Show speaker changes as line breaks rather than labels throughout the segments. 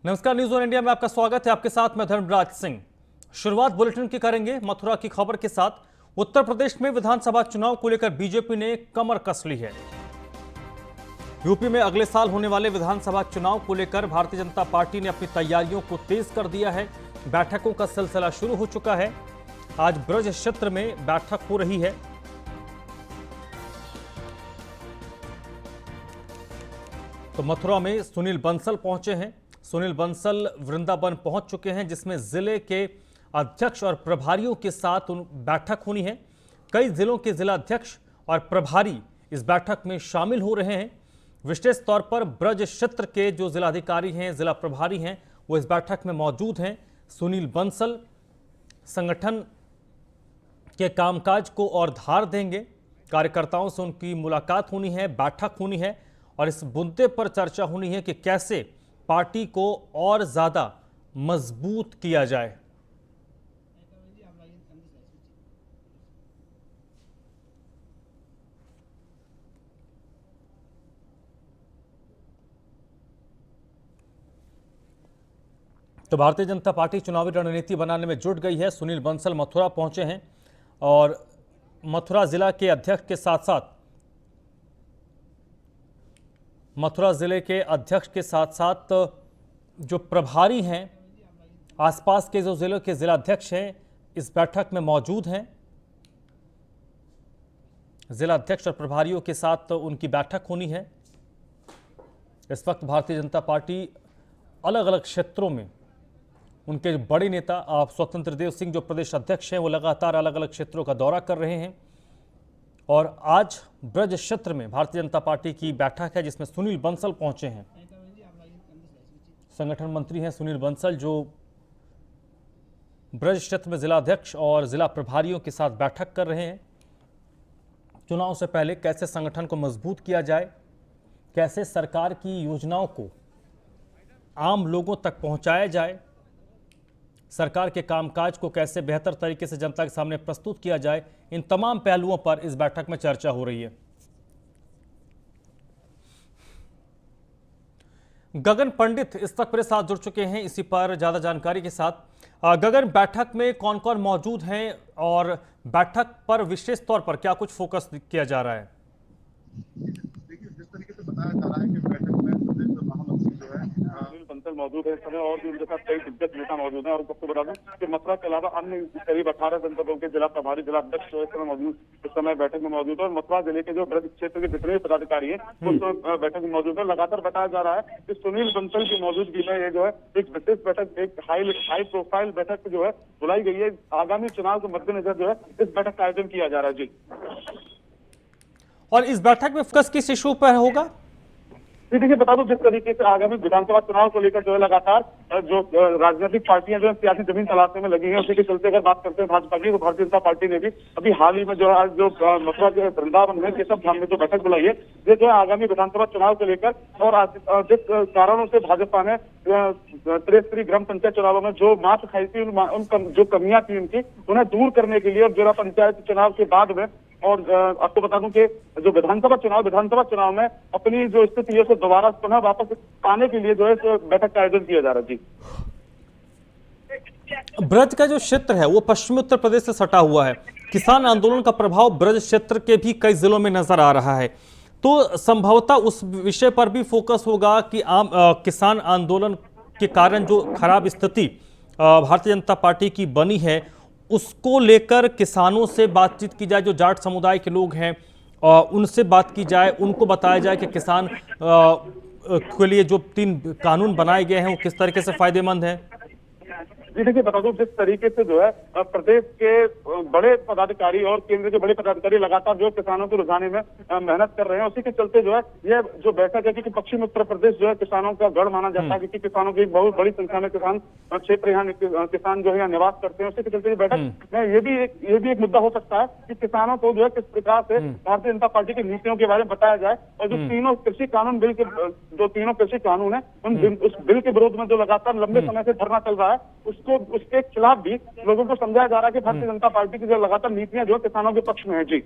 नमस्कार, news on India में आपका स्वागत है। आपके साथ मैं धर्मराज सिंह। शुरुआत बुलेटिन की करेंगे मथुरा की खबर के साथ। उत्तर प्रदेश में विधानसभा चुनाव को लेकर बीजेपी ने कमर कस ली है। यूपी में अगले साल होने वाले विधानसभा चुनाव को लेकर भारतीय जनता पार्टी ने अपनी तैयारियों को तेज कर दिया है। बैठकों का सिलसिला शुरू हो चुका है। आज ब्रज क्षेत्र में बैठक हो रही है। तो मथुरा में सुनील बंसल पहुंचे हैं। सुनील बंसल वृंदावन पहुंच चुके हैं, जिसमें जिले के अध्यक्ष और प्रभारियों के साथ बैठक होनी है। कई जिलों के जिला अध्यक्ष और प्रभारी इस बैठक में शामिल हो रहे हैं। विशेष तौर पर ब्रज क्षेत्र के जो जिलाधिकारी हैं, जिला प्रभारी हैं, वो इस बैठक में मौजूद हैं। सुनील बंसल संगठन के कामकाज को और धार देंगे। कार्यकर्ताओं से उनकी मुलाकात होनी है, बैठक होनी है और इस मुद्दे पर चर्चा होनी है कि कैसे पार्टी को और ज्यादा मजबूत किया जाए। तो भारतीय जनता पार्टी चुनावी रणनीति बनाने में जुट गई है। सुनील बंसल मथुरा पहुंचे हैं और मथुरा जिला के अध्यक्ष के साथ साथ जो प्रभारी हैं, आसपास के जो जिलों के जिलाध्यक्ष हैं, इस बैठक में मौजूद हैं। जिलाध्यक्ष और प्रभारियों के साथ उनकी बैठक होनी है। इस वक्त भारतीय जनता पार्टी अलग अलग क्षेत्रों में उनके बड़े नेता स्वतंत्र देव सिंह जो प्रदेश अध्यक्ष हैं, वो लगातार अलग अलग क्षेत्रों का दौरा कर रहे हैं और आज ब्रज क्षेत्र में भारतीय जनता पार्टी की बैठक है, जिसमें सुनील बंसल पहुंचे हैं। संगठन मंत्री हैं सुनील बंसल, जो ब्रज क्षेत्र में जिला अध्यक्ष और जिला प्रभारियों के साथ बैठक कर रहे हैं। चुनाव से पहले कैसे संगठन को मजबूत किया जाए, कैसे सरकार की योजनाओं को आम लोगों तक पहुंचाया जाए, सरकार के कामकाज को कैसे बेहतर तरीके से जनता के सामने प्रस्तुत किया जाए, इन तमाम पहलुओं पर इस बैठक में चर्चा हो रही है। गगन पंडित इस वक्त मेरे साथ जुड़ चुके हैं। इसी पर ज्यादा जानकारी के साथ गगन, बैठक में कौन कौन मौजूद हैं और बैठक पर विशेष तौर पर क्या कुछ फोकस किया जा रहा है?
देखिए, जिस तरीके से बताया जा रहा है कि बैठक में प्रदेश महामंत्री जो है सुनील बंसल मौजूद है इस समय और भी उनके साथ कई दिग्गज नेता मौजूद हैं। और आपको बता दें कि मथुरा के अलावा अन्य करीब 18 जनपदों के जिला प्रभारी, जिला अध्यक्ष जो इस समय बैठक में मौजूद है और मथुरा जिले के जो ब्रज क्षेत्र के जितने पदाधिकारी हैं वो बैठक में मौजूद है। लगातार बताया जा रहा है कि सुनील बंसल की मौजूदगी में ये जो है एक विशेष बैठक, एक हाई प्रोफाइल बैठक जो है बुलाई गई है। आगामी चुनाव के मद्देनजर जो है इस बैठक का आयोजन किया जा रहा है। जी,
और इस बैठक में फोकस किस इशू पर होगा?
देखिए, बता दूं जिस तरीके से आगामी विधानसभा चुनाव को लेकर जो है लगातार जो राजनीतिक पार्टियां जो है सियासी जमीन तलाशने में लगी हैं, उसी के चलते अगर बात करते हैं भाजपा की, तो भारतीय जनता पार्टी ने भी अभी हाल ही में जो है जो मथुरा के वृंदावन में केशव धाम में जो बैठक बुलाई है, ये जो है आगामी विधानसभा चुनाव को लेकर और जिस कारणों से भाजपा ने त्रिस्तरीय ग्राम पंचायत चुनावों में जो मात खाई थी, उन जो कमियां थी उनकी, उन्हें दूर करने के लिए और जिला पंचायत चुनाव के बाद में और आपको बता दूं कि जो विधानसभा चुनाव में अपनी जो स्थिति है उसको दोबारा पुनः वापस पाने के लिए जो है बैठक का आयोजन किया जा रहा है। जी,
ब्रज का जो क्षेत्र है वो पश्चिमी उत्तर प्रदेश से सटा हुआ है। किसान आंदोलन का प्रभाव ब्रज क्षेत्र के भी कई जिलों में नजर आ रहा है, तो संभवतः उस विषय पर भी फोकस होगा कि किसान आंदोलन के कारण जो खराब स्थिति भारतीय जनता पार्टी की बनी है, उसको लेकर किसानों से बातचीत की जाए। जो जाट समुदाय के लोग हैं उनसे बात की जाए, उनको बताया जाए कि किसान के लिए जो 3 कानून बनाए गए हैं वो किस तरीके से फायदेमंद हैं।
जी, देखिए, बता दूं जिस तरीके से जो है प्रदेश के बड़े पदाधिकारी और केंद्र के बड़े पदाधिकारी लगातार जो किसानों को रुझाने में मेहनत कर रहे हैं, उसी के चलते जो है ये जो बैठक है कि पश्चिमी उत्तर प्रदेश जो है किसानों का गढ़ माना जाता है, क्योंकि किसानों की बहुत बड़ी संख्या में किसान क्षेत्र यहाँ किसान जो है यहाँ निवास करते हैं। उसी के चलते बैठक में ये भी एक मुद्दा हो सकता है कि किसानों को जो है किस प्रकार से भारतीय जनता पार्टी की नीतियों के बारे में बताया जाए और जो तीनों कृषि कानून बिल के जो तीनों कृषि कानून है उस बिल के विरोध में जो लगातार लंबे समय से धरना चल रहा है, उसके खिलाफ भी लोगों को समझाया जा रहा है कि भारतीय जनता पार्टी की जो लगातार नीतियां जो किसानों के पक्ष में है। जी,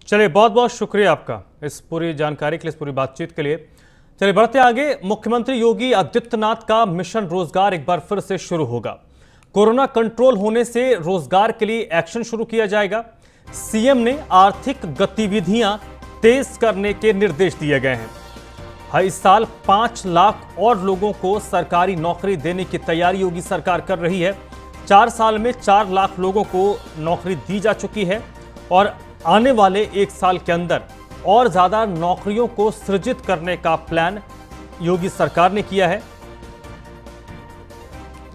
चलिए, बहुत बहुत शुक्रिया आपका इस पूरी जानकारी के लिए, इस पूरी बातचीत के लिए। चलिए बढ़ते आगे। मुख्यमंत्री योगी आदित्यनाथ का मिशन रोजगार एक बार फिर से शुरू होगा। कोरोना कंट्रोल होने से रोजगार के लिए एक्शन शुरू किया जाएगा। सीएम ने आर्थिक गतिविधियां तेज करने के निर्देश दिए गए हैं। इस साल 5 लाख और लोगों को सरकारी नौकरी देने की तैयारी योगी सरकार कर रही है। 4 साल में 4 लाख लोगों को नौकरी दी जा चुकी है और आने वाले 1 साल के अंदर और ज्यादा नौकरियों को सृजित करने का प्लान योगी सरकार ने किया है।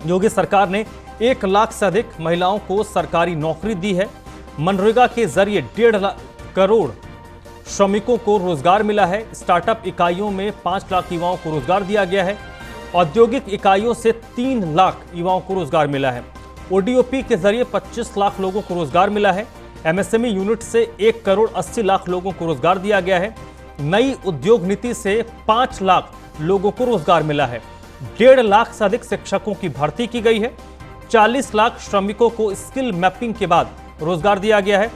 योगी सरकार ने 1 लाख से अधिक महिलाओं को सरकारी नौकरी दी है। मनरेगा के जरिए 1.5 करोड़ श्रमिकों को रोजगार मिला है। स्टार्टअप इकाइयों में 5 लाख युवाओं को रोजगार दिया गया है। औद्योगिक इकाइयों से 3 लाख युवाओं को रोजगार मिला है। ओडीओपी के जरिए 25 लाख लोगों को रोजगार मिला है। एमएसएमई यूनिट से 1 करोड़ 80 लाख लोगों को रोजगार दिया गया है। नई उद्योग नीति से 5 लाख लोगों को रोजगार मिला है। 1.5 लाख से अधिक शिक्षकों की भर्ती की गई है। 40 लाख श्रमिकों को स्किल मैपिंग के बाद रोजगार दिया गया है।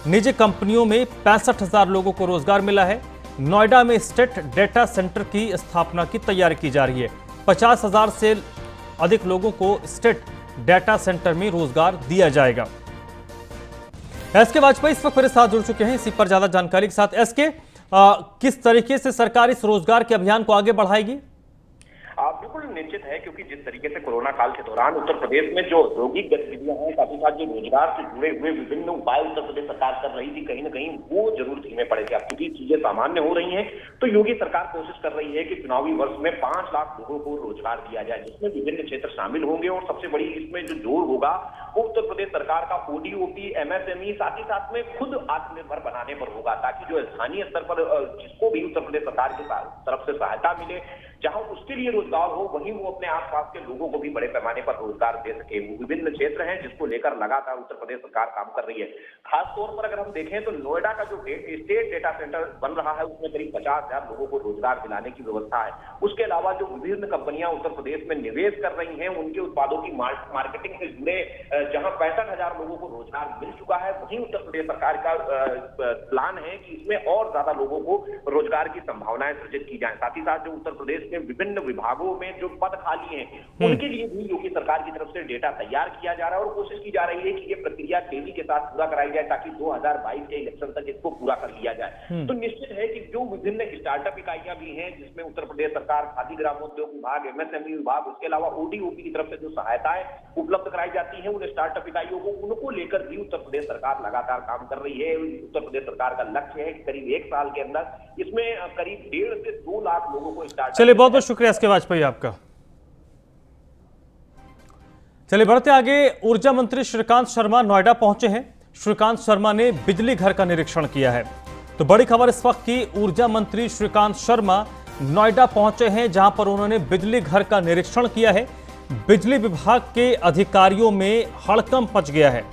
निजी कंपनियों में 65,000 लोगों को रोजगार मिला है। नोएडा में स्टेट डेटा सेंटर की स्थापना की तैयारी की जा रही है। 50,000 से अधिक लोगों को स्टेट डेटा सेंटर में रोजगार दिया जाएगा। एसके वाजपेयी इस वक्त मेरे साथ जुड़ चुके हैं इसी पर ज्यादा जानकारी के साथ। एसके, किस तरीके से सरकार इस रोजगार के अभियान को आगे बढ़ाएगी?
बिल्कुल निश्चित है, क्योंकि जिस तरीके से कोरोना काल के दौरान उत्तर प्रदेश में जो औद्योगिक गतिविधियां हैं, साथ ही साथ जो रोजगार से जुड़े हुए विभिन्न उपाय उत्तर प्रदेश सरकार कर रही थी, कहीं ना कहीं वो जरूर धीमे पड़े थे। अब क्योंकि चीजें सामान्य हो रही हैं, तो योगी सरकार कोशिश कर रही है कि चुनावी वर्ष में 5 लाख लोगों को रोजगार दिया जाए, जिसमें विभिन्न क्षेत्र शामिल होंगे। और सबसे बड़ी इसमें जो जोर होगा वो उत्तर प्रदेश सरकार का ओडीओपी, एमएसएमई, साथ ही साथ में खुद आत्मनिर्भर बनाने पर होगा, ताकि जो स्थानीय स्तर पर जिसको भी उत्तर प्रदेश सरकार की तरफ से सहायता मिले, जहां उसके लिए रोजगार हो, वहीं वो अपने आसपास के लोगों को भी बड़े पैमाने पर रोजगार दे सके। वो विभिन्न क्षेत्र हैं जिसको लेकर लगातार उत्तर प्रदेश सरकार काम कर रही है। खास तौर पर अगर हम देखें तो नोएडा का जो स्टेट डेटा सेंटर बन रहा है, उसमें करीब 50,000 लोगों को रोजगार दिलाने की व्यवस्था है। उसके अलावा जो विभिन्न कंपनियां उत्तर प्रदेश में निवेश कर रही हैं, उनके उत्पादों की मार्केटिंग से जुड़े जहां 65,000 लोगों को रोजगार मिल चुका है, वहीं उत्तर प्रदेश सरकार का प्लान है कि इसमें और ज्यादा लोगों को रोजगार की संभावनाएं सृजित की जाए। साथ ही साथ जो उत्तर प्रदेश में विभिन्न विभागों में जो पद खाली हैं, उनके लिए भी योगी सरकार की तरफ से डेटा तैयार किया जा रहा है और कोशिश की जा रही है कि ये प्रक्रिया तेजी के साथ पूरा कराई जाए, ताकि 2022 के इलेक्शन तक इसको पूरा कर लिया जाए। तो निश्चित है कि जो विभिन्न स्टार्टअप इकाइयां भी हैं, जिसमें उत्तर प्रदेश सरकार खादी ग्रामोद्योग विभाग, एमएसएमई विभाग, उसके अलावा ओडीओपी की तरफ से जो सहायताएं उपलब्ध कराई जाती है उन स्टार्टअप इकाइयों को, उनको लेकर भी उत्तर प्रदेश सरकार लगातार काम कर रही है। उत्तर प्रदेश सरकार का लक्ष्य है कि करीब 1 साल के अंदर इसमें करीब 1.5 से 2 लाख लोगों को स्टार्टअप।
चलिए, बहुत बहुत शुक्रिया एसके वाजपेयी आपका। चलिए बढ़ते आगे। ऊर्जा मंत्री श्रीकांत शर्मा नोएडा पहुंचे हैं। श्रीकांत शर्मा ने बिजली घर का निरीक्षण किया है। तो बड़ी खबर इस वक्त की, ऊर्जा मंत्री श्रीकांत शर्मा नोएडा पहुंचे हैं, जहां पर उन्होंने बिजली घर का निरीक्षण किया है। बिजली विभाग के अधिकारियों में हड़कंप मच गया है।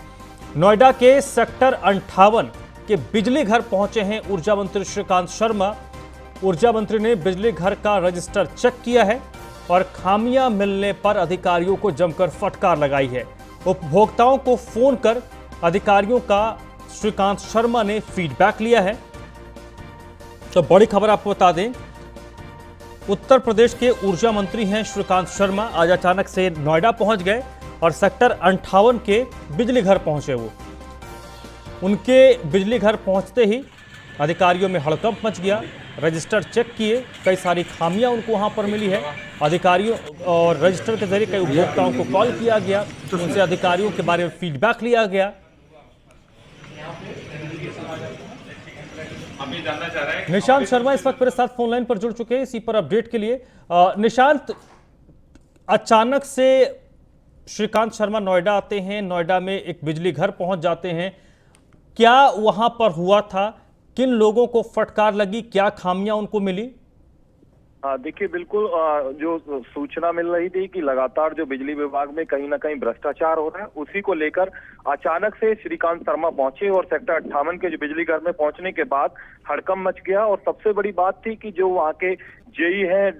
नोएडा के सेक्टर 58 के बिजली घर पहुंचे हैं ऊर्जा मंत्री श्रीकांत शर्मा। ऊर्जा मंत्री ने बिजली घर का रजिस्टर चेक किया है और खामियां मिलने पर अधिकारियों को जमकर फटकार लगाई है। उपभोक्ताओं को फोन कर अधिकारियों का श्रीकांत शर्मा ने फीडबैक लिया है। तो बड़ी खबर आपको बता दें, उत्तर प्रदेश के ऊर्जा मंत्री हैं श्रीकांत शर्मा, आज अचानक से नोएडा पहुंच गए और सेक्टर 58 के बिजली घर पहुंचे। वो उनके बिजली घर पहुंचते ही अधिकारियों में हड़कंप मच गया। रजिस्टर चेक किए, कई सारी खामियां उनको वहां पर मिली है। अधिकारियों और रजिस्टर के जरिए कई उपभोक्ताओं को कॉल किया गया, उनसे अधिकारियों के बारे में फीडबैक लिया गया। निशांत शर्मा इस वक्त मेरे साथ फोन लाइन पर जुड़ चुके हैं इसी पर अपडेट के लिए। निशांत, अचानक से श्रीकांत शर्मा नोएडा आते हैं, नोएडा में एक बिजली घर पहुंच जाते हैं, क्या वहां पर हुआ था? किन लोगों को फटकार लगी? क्या खामियां उनको मिली?
देखिए, बिल्कुल जो सूचना मिल रही थी कि लगातार जो बिजली विभाग में कहीं ना कहीं भ्रष्टाचार हो रहा है, उसी को लेकर अचानक से श्रीकांत शर्मा पहुंचे और सेक्टर 58 के जो बिजली घर में पहुंचने के बाद हड़कंप मच गया। और सबसे बड़ी बात थी कि जो वहां के जेई हैं,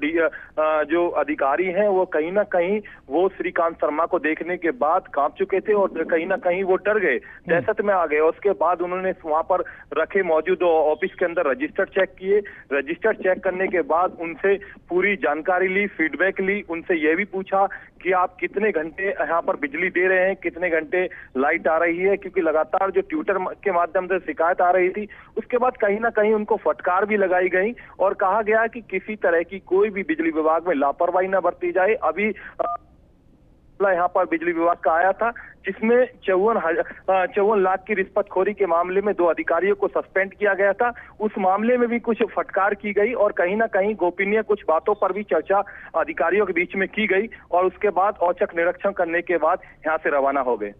जो अधिकारी हैं, वो कहीं ना कहीं वो श्रीकांत शर्मा को देखने के बाद कांप चुके थे और कहीं ना कहीं वो डर गए, दहशत में आ गए। उसके बाद उन्होंने वहां पर रखे मौजूद ऑफिस के अंदर रजिस्टर चेक किए। रजिस्टर चेक करने के बाद उनसे पूरी जानकारी ली, फीडबैक ली, उनसे यह भी पूछा कि आप कितने घंटे यहाँ पर बिजली दे रहे हैं, कितने घंटे लाइट आ रही है, क्योंकि लगातार जो ट्विटर के माध्यम से शिकायत आ रही थी। उसके बाद कहीं ना कहीं उनको फटकार भी लगाई गई और कहा गया कि किसी तरह की कोई भी बिजली विभाग में लापरवाही न बरती जाए। अभी यहाँ पर बिजली विभाग का आया था, जिसमें 54 लाख की रिश्वतखोरी के मामले में 2 अधिकारियों को सस्पेंड किया गया था। उस मामले में भी कुछ फटकार की गई और कहीं ना कहीं गोपनीय कुछ बातों पर भी चर्चा अधिकारियों के बीच में की गई और उसके बाद औचक निरीक्षण करने के बाद यहाँ से रवाना हो गए।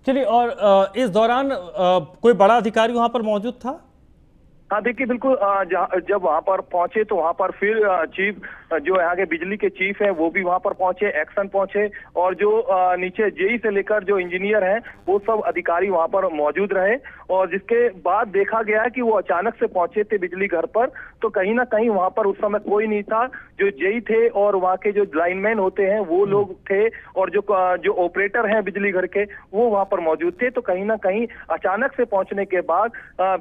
चलिए, और इस दौरान कोई बड़ा अधिकारी वहां पर मौजूद था?
हाँ, देखिए बिल्कुल, जब वहां पर पहुंचे तो वहां पर फिर चीफ, जो यहाँ के बिजली के चीफ हैं, वो भी वहां पर पहुंचे, एक्शन पहुंचे और जो नीचे जेई से लेकर जो इंजीनियर हैं, वो सब अधिकारी वहां पर मौजूद रहे। और जिसके बाद देखा गया कि वो अचानक से पहुंचे थे बिजली घर पर, तो कहीं ना कहीं वहां पर उस समय कोई नहीं था। जो जेई थे और वहां के जो लाइनमैन होते हैं वो लोग थे और जो ऑपरेटर हैं बिजली घर के, वो वहां पर मौजूद थे। तो कहीं ना कहीं अचानक से पहुंचने के बाद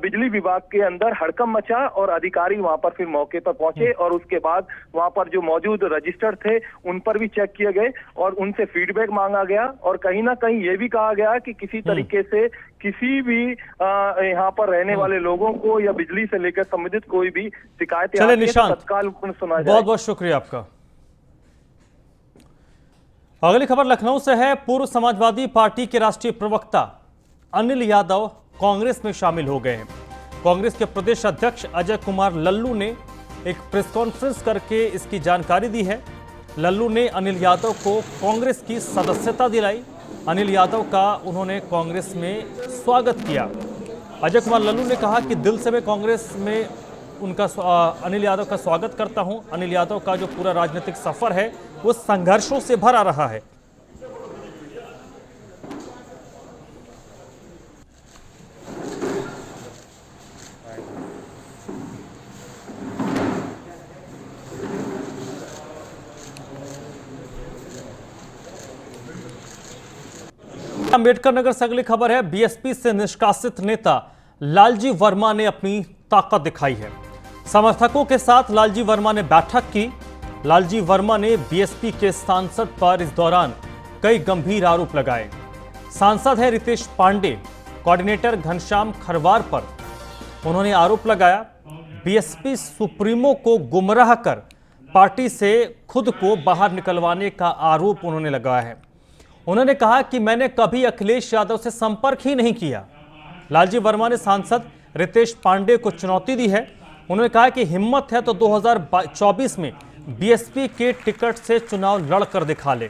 बिजली विभाग के अंदर हड़कंप मचा और अधिकारी वहां पर फिर मौके पर पहुंचे और उसके बाद वहां पर जो मौजूद रजिस्टर थे उन पर भी चेक किए गए और उनसे फीडबैक मांगा गया और कहीं ना कहीं ये भी कहा गया कि किसी तरीके से किसी भी यहाँ पर रहने वाले लोगों को या बिजली से लेकर संबंधित कोई भी शिकायत तत्काल सुना जाए।
बहुत बहुत शुक्रिया आपका। अगली खबर लखनऊ से है। पूर्व समाजवादी पार्टी के राष्ट्रीय प्रवक्ता अनिल यादव कांग्रेस में शामिल हो गए हैं। कांग्रेस के प्रदेश अध्यक्ष अजय कुमार लल्लू ने एक प्रेस कॉन्फ्रेंस करके इसकी जानकारी दी है। लल्लू ने अनिल यादव को कांग्रेस की सदस्यता दिलाई। अनिल यादव का उन्होंने कांग्रेस में स्वागत किया। अजय कुमार लल्लू ने कहा कि दिल से मैं कांग्रेस में अनिल यादव का स्वागत करता हूं। अनिल यादव का जो पूरा राजनीतिक सफर है वो संघर्षों से भरा रहा है। अंबेडकर नगर से अगली खबर है। बीएसपी से निष्कासित नेता लालजी वर्मा ने अपनी ताकत दिखाई है। समर्थकों के साथ लालजी वर्मा ने बैठक की। लालजी वर्मा ने बीएसपी के सांसद पर इस दौरान कई गंभीर आरोप लगाए। सांसद है रितेश पांडे, कोऑर्डिनेटर घनश्याम खरवार पर उन्होंने आरोप लगाया। बीएसपी सुप्रीमो को गुमराह कर पार्टी से खुद को बाहर निकलवाने का आरोप उन्होंने लगाया है। उन्होंने कहा कि मैंने कभी अखिलेश यादव से संपर्क ही नहीं किया। लालजी वर्मा ने सांसद रितेश पांडे को चुनौती दी है। उन्होंने कहा कि हिम्मत है तो 2024 में बीएसपी के टिकट से चुनाव लड़कर दिखा ले।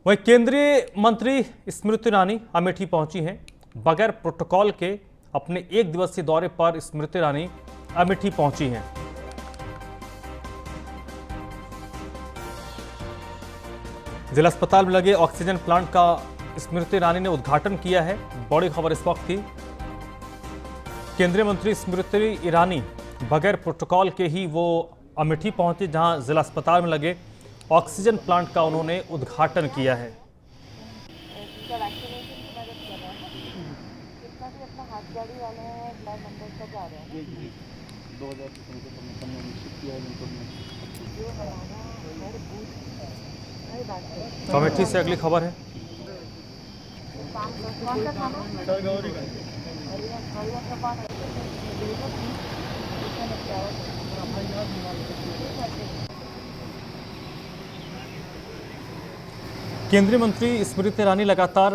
वहीं केंद्रीय मंत्री स्मृति ईरानी अमेठी पहुंची हैं। बगैर प्रोटोकॉल के अपने 1 दिवसीय दौरे पर स्मृति ईरानी अमेठी पहुंची हैं। जिला अस्पताल में लगे ऑक्सीजन प्लांट का स्मृति ईरानी ने उद्घाटन किया है। बड़ी खबर इस वक्त की, केंद्रीय मंत्री स्मृति ईरानी बगैर प्रोटोकॉल के ही वो अमेठी पहुंची, जहां जिला अस्पताल में लगे ऑक्सीजन प्लांट का उन्होंने उद्घाटन किया है। अमेठी से अगली खबर है। केंद्रीय मंत्री स्मृति ईरानी लगातार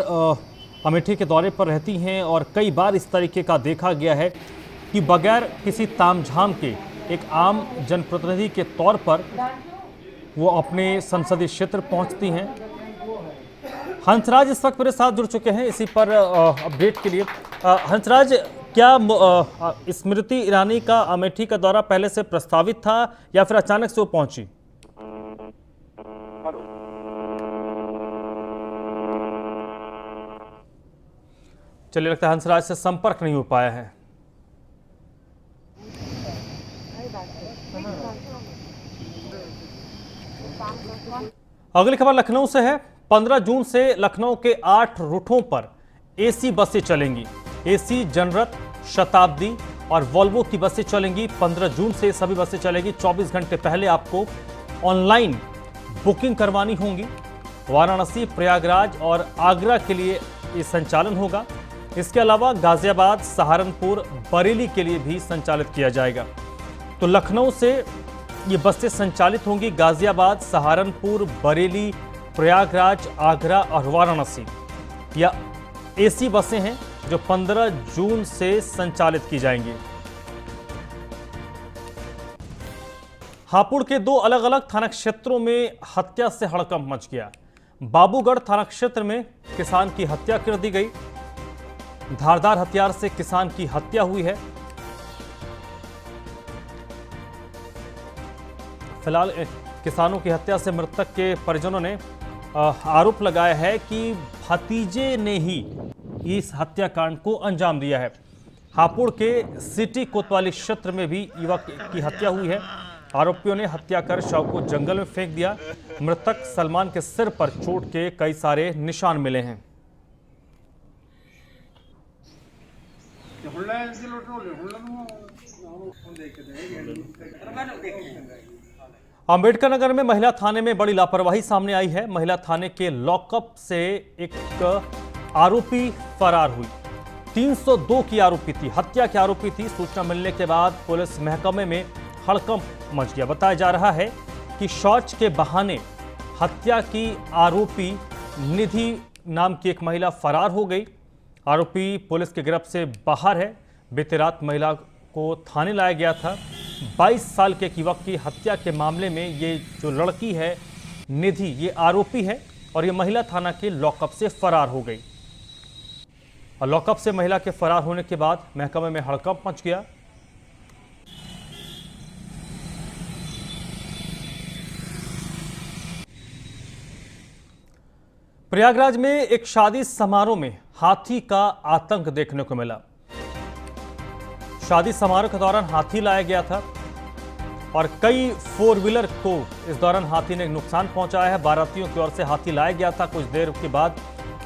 अमेठी के दौरे पर रहती हैं और कई बार इस तरीके का देखा गया है कि बगैर किसी तामझाम के एक आम जनप्रतिनिधि के तौर पर वो अपने संसदीय क्षेत्र पहुंचती हैं। हंसराज इस वक्त मेरे साथ जुड़ चुके हैं इसी पर अपडेट के लिए। हंसराज, क्या स्मृति ईरानी का अमेठी का दौरा पहले से प्रस्तावित था या फिर अचानक से वो पहुंची? चलिए, लगता है हंसराज से संपर्क नहीं हो पाया है। अगली खबर लखनऊ से है। 15 जून से लखनऊ के 8 रूटों पर एसी बसें चलेंगी। एसी, जनरत, शताब्दी और वॉल्वो की बसें चलेंगी। 15 जून से सभी बसें चलेगी। 24 घंटे पहले आपको ऑनलाइन बुकिंग करवानी होगी। वाराणसी, प्रयागराज और आगरा के लिए ये संचालन होगा। इसके अलावा गाजियाबाद, सहारनपुर, बरेली के लिए भी संचालित किया जाएगा। तो लखनऊ से ये बसें संचालित होंगी। गाजियाबाद, सहारनपुर, बरेली, प्रयागराज, आगरा और वाराणसी या एसी बसें हैं जो 15 जून से संचालित की जाएंगी। हापुड़ के 2 अलग अलग थाना क्षेत्रों में हत्या से हड़कंप मच गया। बाबूगढ़ थाना क्षेत्र में किसान की हत्या कर दी गई। धारदार हथियार से किसान की हत्या हुई है। फिलहाल किसानों की हत्या से मृतक के परिजनों ने आरोप लगाया है कि भतीजे ने ही इस हत्याकांड को अंजाम दिया है। हापुड़ के सिटी कोतवाली क्षेत्र में भी युवक की हत्या हुई है। आरोपियों ने हत्या कर शव को जंगल में फेंक दिया। मृतक सलमान के सिर पर चोट के कई सारे निशान मिले हैं। अंबेडकर नगर में महिला थाने में बड़ी लापरवाही सामने आई है। महिला थाने के लॉकअप से एक आरोपी फरार हुई। 302 की आरोपी थी, हत्या की आरोपी थी। सूचना मिलने के बाद पुलिस महकमे में हड़कंप मच गया। बताया जा रहा है कि शौच के बहाने हत्या की आरोपी निधि नाम की एक महिला फरार हो गई। आरोपी पुलिस के गिरफ्त से बाहर है। बीती रात महिला को थाने लाया गया था। 22 साल के एक युवक की हत्या के मामले में ये जो लड़की है निधि, ये आरोपी है और ये महिला थाना के लॉकअप से फरार हो गई। और लॉकअप से महिला के फरार होने के बाद महकमे में हड़कंप मच गया। प्रयागराज में एक शादी समारोह में हाथी का आतंक देखने को मिला। शादी समारोह के दौरान हाथी लाया गया था और कई 4 व्हीलर को इस दौरान हाथी ने नुकसान पहुंचाया है। बारातियों की ओर से हाथी लाया गया था। कुछ देर के बाद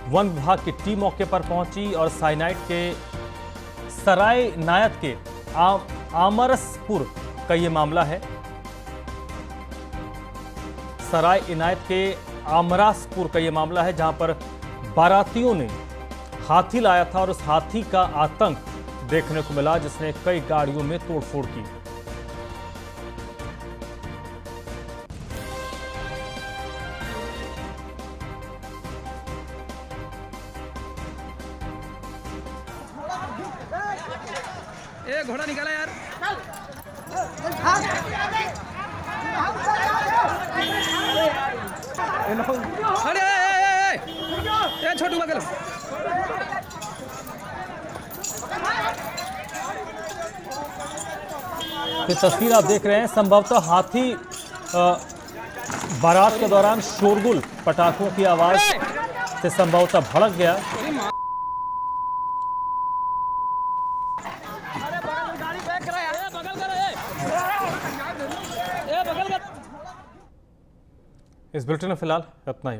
वन विभाग की टीम मौके पर पहुंची और साइनाइट के सराय नायत के आमरसपुर का ये मामला है। सराय इनायत के आमरासपुर का ये मामला है, जहां पर बारातियों ने हाथी लाया था और उस हाथी का आतंक देखने को मिला, जिसने कई गाड़ियों में तोड़फोड़ की।
ए घोड़ा निकाला यार। अरे ए छोटू बगल।
तो तस्वीर आप देख रहे हैं, संभवतः हाथी बारात के दौरान शोरगुल, पटाखों की आवाज से संभवतः भड़क गया। इस बुलेटिन में फिलहाल इतना ही।